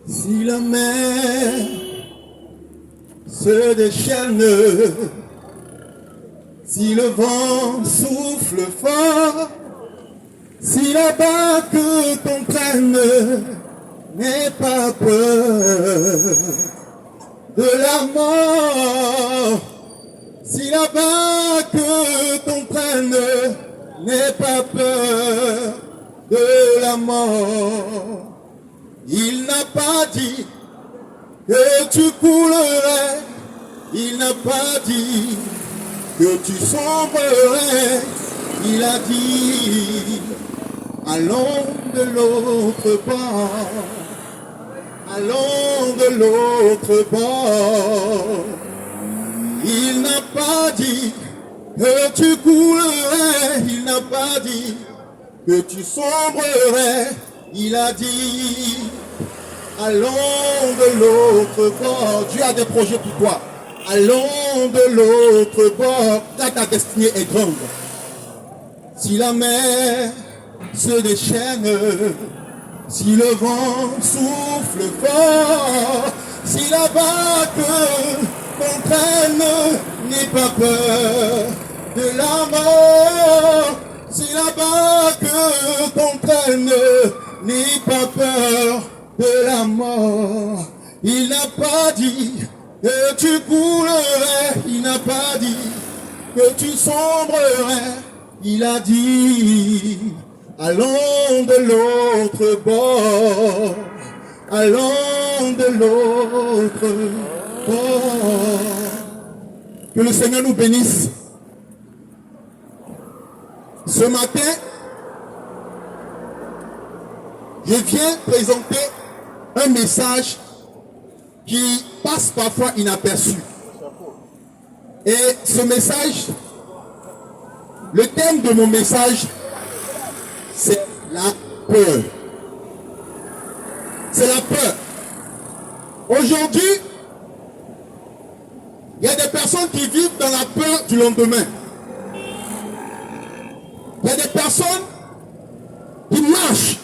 Si la mer se déchaîne, si le vent souffle fort, si la barque t'entraîne, n'aie pas peur de la mort. Si la barque t'entraîne, n'aie pas peur de la mort. Il n'a pas dit que tu coulerais, il n'a pas dit que tu sombrerais, il a dit allons de l'autre bord, allons de l'autre bord. Il n'a pas dit que tu coulerais, il n'a pas dit que tu sombrerais, il a dit allons de l'autre bord. Dieu a des projets pour toi. Allons de l'autre bord, car ta destinée est grande. Si la mer se déchaîne, si le vent souffle fort, si la barque t'entraîne, n'aie pas peur de la mort. Si la barque t'entraîne, n'aie pas peur de la mort. Il n'a pas dit que tu coulerais, il n'a pas dit que tu sombrerais, il a dit allons de l'autre bord, allons de l'autre bord. Que le Seigneur nous bénisse. Ce matin, je viens présenter un message qui passe parfois inaperçu. Et ce message, le thème de mon message, c'est la peur. C'est la peur. Aujourd'hui, il y a des personnes qui vivent dans la peur du lendemain. Il y a des personnes qui marchent.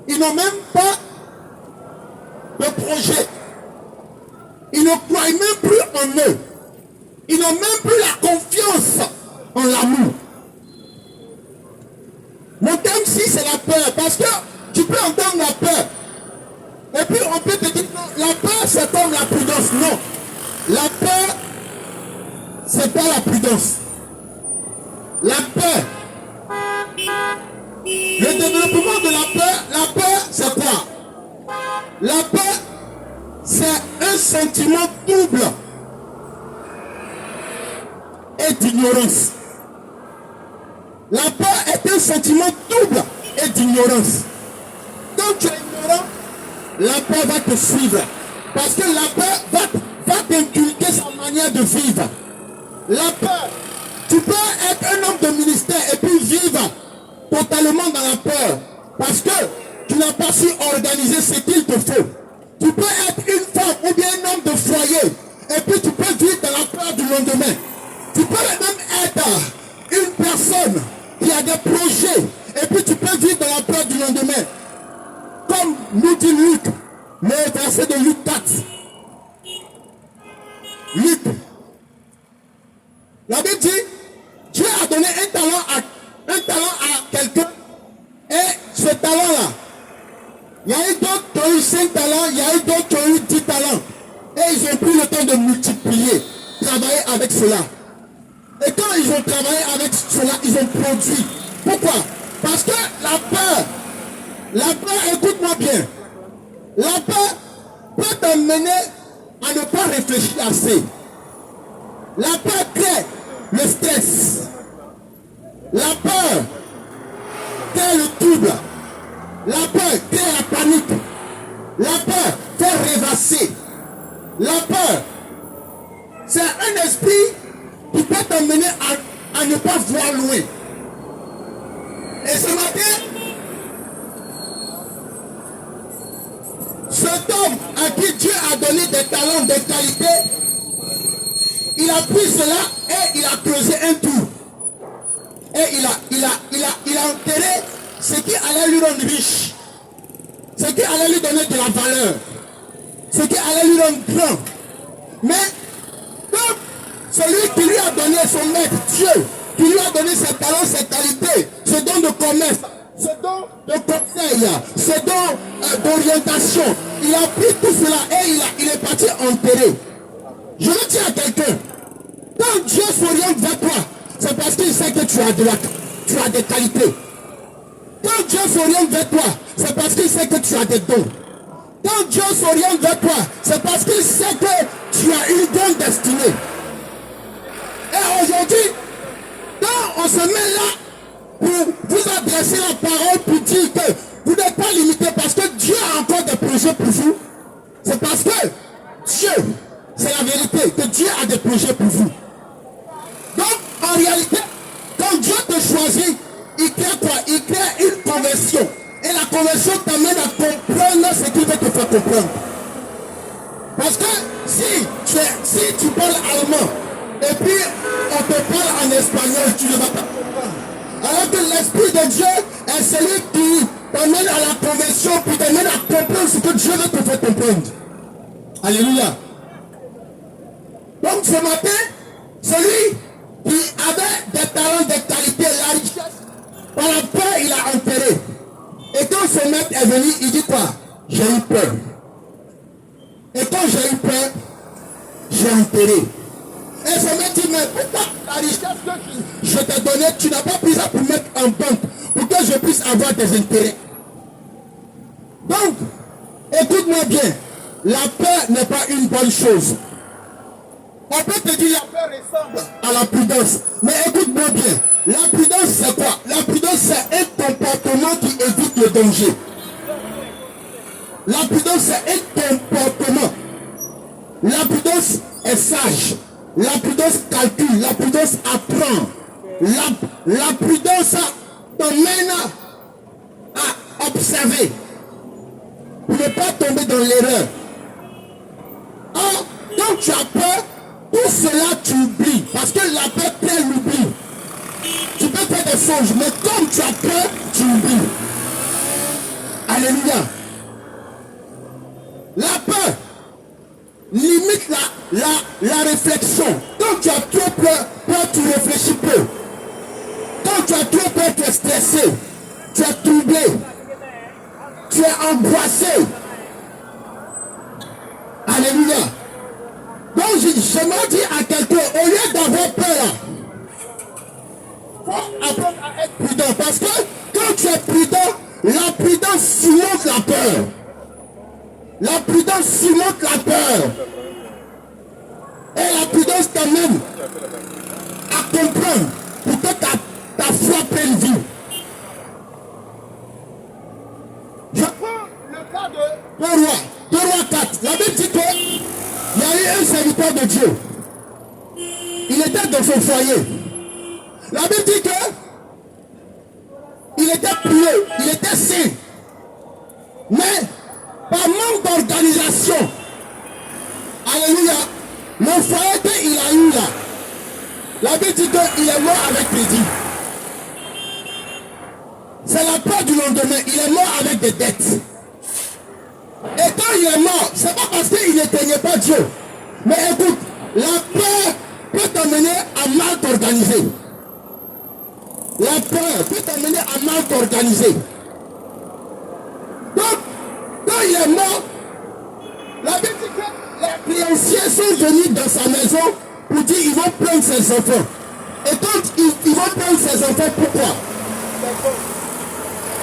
Ils n'ont même pas de projet. Ils ne croient même plus en eux. Ils n'ont même plus la confiance en l'amour. Mon thème ici, c'est la peur. Parce que tu peux entendre la peur. Et puis on peut te dire, non, la peur, c'est comme la prudence. Non. La peur, c'est pas la prudence. La peur. Le développement de la peur, c'est quoi? La peur, c'est un sentiment double et d'ignorance. La peur est un sentiment double et d'ignorance. Quand tu es ignorant, la peur va te suivre. Parce que la peur va t'inculquer sa manière de vivre. La peur, tu peux être un homme de ministère et puis vivre totalement dans la peur. Parce que tu n'as pas su organiser ce qu'il te faut. Tu peux être une femme ou bien un homme de foyer et puis tu peux vivre dans la peur du lendemain. Tu peux même être une personne qui a des projets et puis tu peux vivre dans la peur du lendemain. Comme nous dit Luc, le verset de Luc 4. Luc. La Bible dit, Dieu a donné un talent à quelqu'un et ce talent-là, il y a eu d'autres qui ont eu 5 talents, il y a eu d'autres qui ont eu 10 talents. Et ils ont pris le temps de multiplier, travailler avec cela. Et quand ils ont travaillé avec cela, ils ont produit. Pourquoi? Parce que la peur, écoute-moi bien, la peur peut t'amener à ne pas réfléchir assez. La peur crée le stress. La peur crée le trouble. La peur crée la panique. La peur fait rêvasser. La peur, c'est un esprit qui peut t'amener à ne pas voir loin. Et ce matin, cet homme à qui Dieu a donné des talents, des qualités, il a pris cela et il a creusé un trou. Et il a enterré ce qui allait lui rendre riche. ce qui allait lui donner de la valeur, ce qui allait lui rendre grand. Mais comme celui qui lui a donné son maître, Dieu, qui lui a donné ses talents, ses qualités, ce don de commerce, ce don de conseil, ce don d'orientation, il a pris tout cela et il est parti enterrer. Je veux dire à quelqu'un, quand Dieu s'oriente vers toi, c'est parce qu'il sait que tu as des qualités. Quand Dieu s'oriente vers toi, c'est parce qu'il sait que tu as des dons. Quand Dieu s'oriente vers toi, c'est parce qu'il sait que tu as une bonne destinée. Et aujourd'hui, quand on se met là pour vous adresser la parole, pour dire que vous n'êtes pas limité parce que Dieu a encore des projets pour vous, c'est parce que Dieu, c'est la vérité, que Dieu a des projets pour vous. Donc, en réalité, quand Dieu te choisit, il crée quoi? Il crée une conversion. Et la conversion t'amène à comprendre ce qu'il veut te faire comprendre. Parce que si tu parles allemand, et puis on te parle en espagnol, tu ne vas pas comprendre. Alors que l'Esprit de Dieu est celui qui t'amène à la conversion, puis t'amène à comprendre ce que Dieu veut te faire comprendre. Alléluia. Donc ce matin, celui qui avait des talents, des qualités, la richesse, par la peur, il a enterré. Et quand ce maître est venu, il dit quoi? J'ai eu peur. Et quand j'ai eu peur, j'ai enterré. Et ce maître dit, mais pourquoi la richesse que je t'ai donnée, tu n'as pas pris ça pour mettre en banque, pour que je puisse avoir des intérêts? Donc, écoute-moi bien, la peur n'est pas une bonne chose. On peut te dire la peur ressemble à la prudence. Mais écoute-moi bien. La prudence c'est quoi? La prudence c'est un comportement qui évite le danger. La prudence c'est un comportement. La prudence est sage. La prudence calcule. La prudence apprend. La prudence t'emmène à observer. Pour ne pas tomber dans l'erreur. Or, quand tu as peur, tout cela tu oublies. Parce que la peur crée l'oubli. Tu peux faire des songes, mais comme tu as peur, tu oublies. Alléluia. La peur limite la réflexion. Quand tu as trop peur, tu réfléchis peu. Quand tu as trop peur, tu es stressé. Tu es troublé. Tu es angoissé. Alléluia. Donc j'aimerais dire à quelqu'un, au lieu d'avoir peur, il faut apprendre à être prudent. Parce que quand tu es prudent, la prudence surmonte la peur. La prudence surmonte la peur. Et la prudence t'amène à comprendre pour que ta foi prenne vie. Je prends le cas de 2 Rois 4. La Bible dit que il y a eu un serviteur de Dieu. Il était dans son foyer. La Bible dit que il était pieux, il était saint. Mais par manque d'organisation, alléluia, le foyer qu'il a eu là, la Bible dit qu'il est mort avec crédit. C'est la peur du lendemain. Il est mort avec des dettes. Et quand il est mort, c'est pas parce qu'il n'éteignait pas Dieu. Mais écoute, la peur peut t'amener à mal t'organiser. La peur peut t'amener à mal t'organiser. Donc, quand il est mort, la Bible dit que les créanciers sont venus dans sa maison pour dire qu'ils vont prendre ses enfants. Et quand ils vont prendre ses enfants, pourquoi?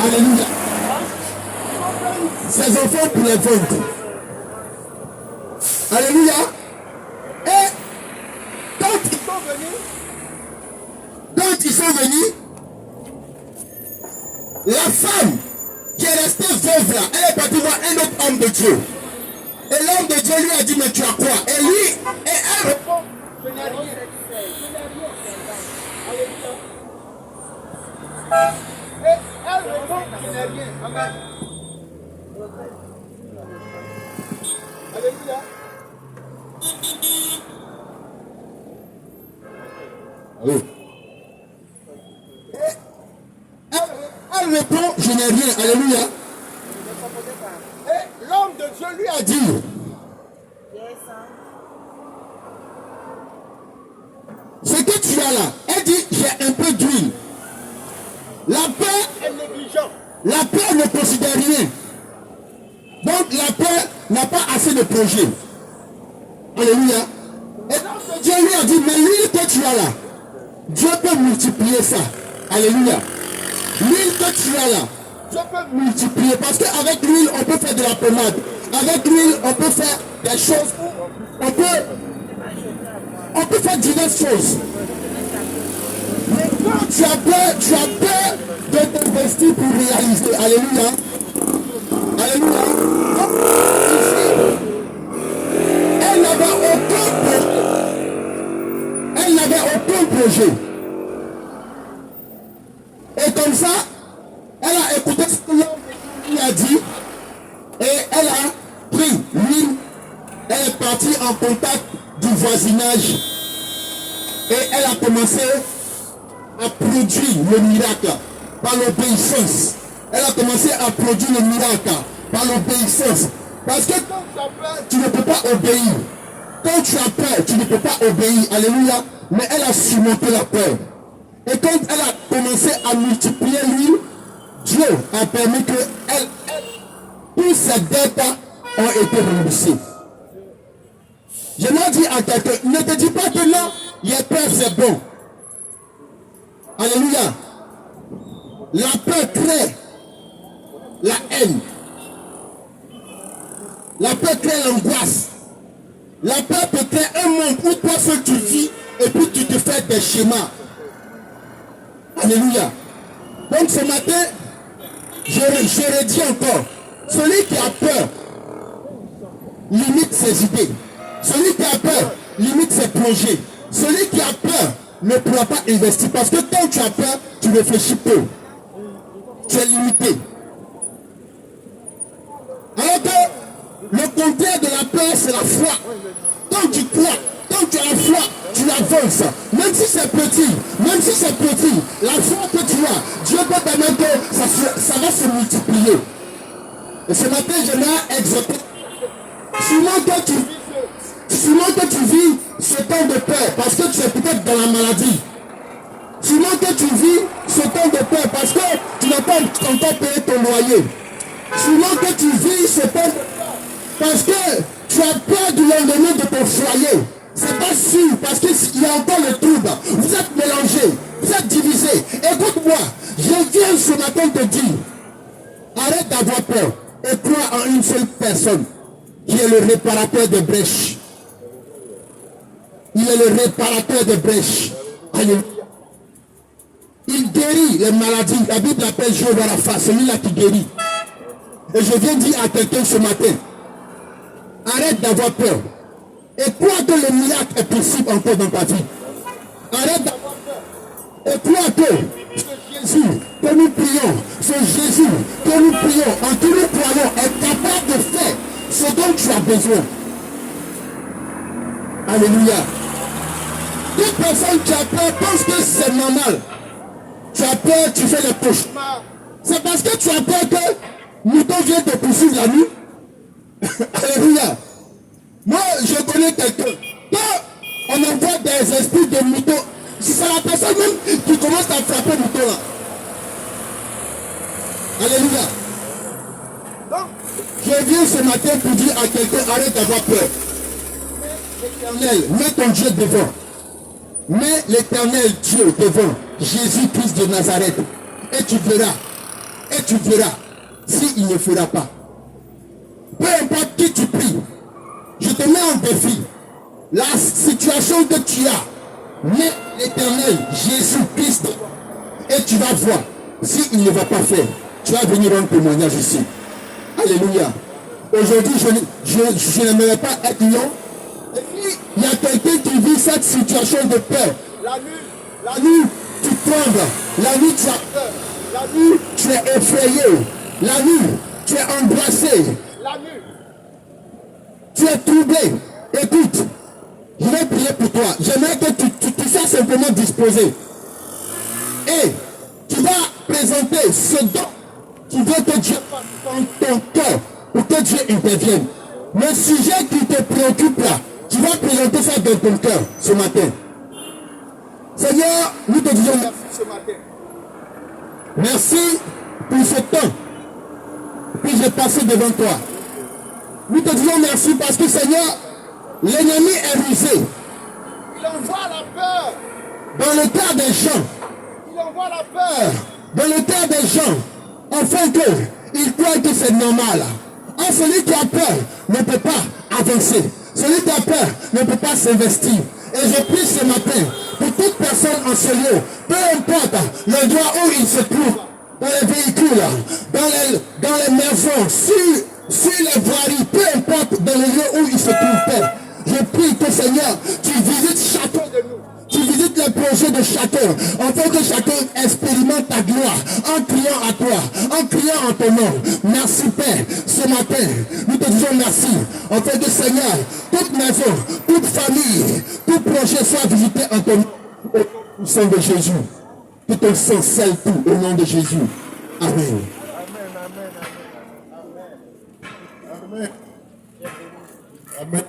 Alléluia. Ses enfants pour les vendre. Alléluia. Et quand ils sont venus, la femme qui est restée veuve là, elle est partie voir un autre homme de Dieu. Et l'homme de Dieu lui a dit, mais tu as quoi? Et lui, et elle répond, je n'ai rien. Et elle répond, je n'ai rien. Amen. Alléluia. Allô. Elle répond, je n'ai rien. Alléluia. a dit, ce que tu as là, elle dit, j'ai un peu d'huile. La peur est négligente. La peur ne considère rien. Donc la peur n'a pas assez de projets. Alléluia. Et donc Dieu lui a dit, mais l'huile que tu as là, Dieu peut multiplier ça. Alléluia. L'huile que tu as là, Dieu peut multiplier. Parce qu'avec l'huile, on peut faire de la pommade. Avec l'huile, on peut faire des choses. On peut faire diverses choses. Mais quand tu as peur de t'investir pour réaliser. Alléluia. Alléluia. Donc, ici, elle n'avait aucun projet. Elle n'avait aucun projet. Et comme ça, elle a écouté ce que l'homme lui a dit. Et elle a pris l'huile. Elle est partie en contact du voisinage. Et elle a commencé à produire le miracle par l'obéissance. Elle a commencé à produire le miracle par l'obéissance. Parce que quand tu as peur, tu ne peux pas obéir. Quand tu as peur, tu ne peux pas obéir. Alléluia. Mais elle a surmonté la peur. Et quand elle a commencé à multiplier l'huile, Dieu a permis que toutes ses dettes ont été remboursées. Je leur dis à quelqu'un, ne te dis pas que non, il y a peur, c'est bon. Alléluia. La peur crée la haine. La peur crée l'angoisse. La peur peut créer un monde où toi seul tu vis et puis tu te fais des schémas. Alléluia. Donc ce matin, je redis encore, celui qui a peur limite ses idées. Celui qui a peur limite ses projets. Celui qui a peur ne pourra pas investir. Parce que quand tu as peur, tu réfléchis peu. Tu es limité. Alors que le contraire de la peur, c'est la foi. Quand tu crois, quand tu as la foi, tu avances. Même si c'est petit, la foi que tu as, Dieu peut permettre que ça va se multiplier. Et ce matin, j'aimerais exhorter. Sinon que tu vis ce temps de peur parce que tu es peut-être dans la maladie. Sinon que tu vis ce temps de peur parce que tu n'as pas encore payé ton loyer. Sinon que tu vis ce temps de peur parce que tu as peur du lendemain de ton foyer. C'est pas sûr parce qu'il y a encore le trouble. Vous êtes mélangés, vous êtes divisés. Écoute-moi, je viens ce matin te dire, arrête d'avoir peur et crois en une seule personne qui est le réparateur des brèches. Il est le réparateur des brèches. Alléluia. Il guérit les maladies. La Bible appelle Jéhovah Rapha, celui-là qui guérit. Et je viens dire à quelqu'un ce matin, arrête d'avoir peur. Et crois que le miracle est possible encore dans ta vie. Arrête d'avoir peur. Et crois que Jésus, que nous prions, ce Jésus que nous prions, en qui nous croyons, est capable de faire ce dont tu as besoin. Alléluia. Toute personne qui a peur pense que c'est normal. Tu as peur, tu fais des cauchemars. C'est parce que tu as peur que mouton vient te poursuivre la nuit. Alléluia. Moi, je connais quelqu'un. Quand on envoie des esprits de moutons, c'est la personne même qui commence à frapper le mouton là. Alléluia. Donc, je viens ce matin pour dire à quelqu'un, arrête d'avoir peur. L'éternel, mets ton Dieu devant. Mets l'éternel Dieu devant. Jésus-Christ de Nazareth. Et tu verras s'il ne fera pas. Peu importe qui tu pries, je te mets en défi. La situation que tu as, mets l'éternel Jésus-Christ et tu vas voir s'il ne va pas faire. Tu vas venir rendre témoignage ici. Alléluia. Aujourd'hui, je n'aimerais pas être long. Et puis, il y a quelqu'un qui vit cette situation de peur. La nuit, tu trembles. La nuit, tu as peur. La nuit, tu es effrayé. La nuit, tu es angoissé. La nuit, tu es troublé. Écoute, je vais prier pour toi. J'aimerais que tu sois simplement disposé. Et tu vas présenter ce don. Tu veux que Dieu fasse dans ton cœur pour que Dieu intervienne. Le sujet qui te préoccupe là, tu vas présenter ça dans ton cœur ce matin. Seigneur, nous te disons merci ce matin. Merci pour ce temps que j'ai passé devant toi. Nous te disons merci parce que Seigneur, l'ennemi est rusé. Il envoie la peur dans le cœur des gens. Il envoie la peur dans le cœur des gens, afin qu'ils croient que c'est normal. Or, celui qui a peur ne peut pas avancer. Celui qui a peur ne peut pas s'investir. Et je prie ce matin pour toute personne en ce lieu, peu importe l'endroit où il se trouve, dans les véhicules, dans les maisons, sur les voiries, peu importe dans les lieux où il se trouve, Père. Je prie que Seigneur, tu visites chacun de nous. Tu visites les projets de chacun, afin que chacun expérimente ta gloire, en criant à toi, en criant en ton nom. Merci Père, ce matin, nous te disons merci, afin que Seigneur, toute maison, toute famille, tout projet soit visité en ton nom, au sang de Jésus. Que ton sang scelle tout au nom de Jésus. Amen. Amen. Amen.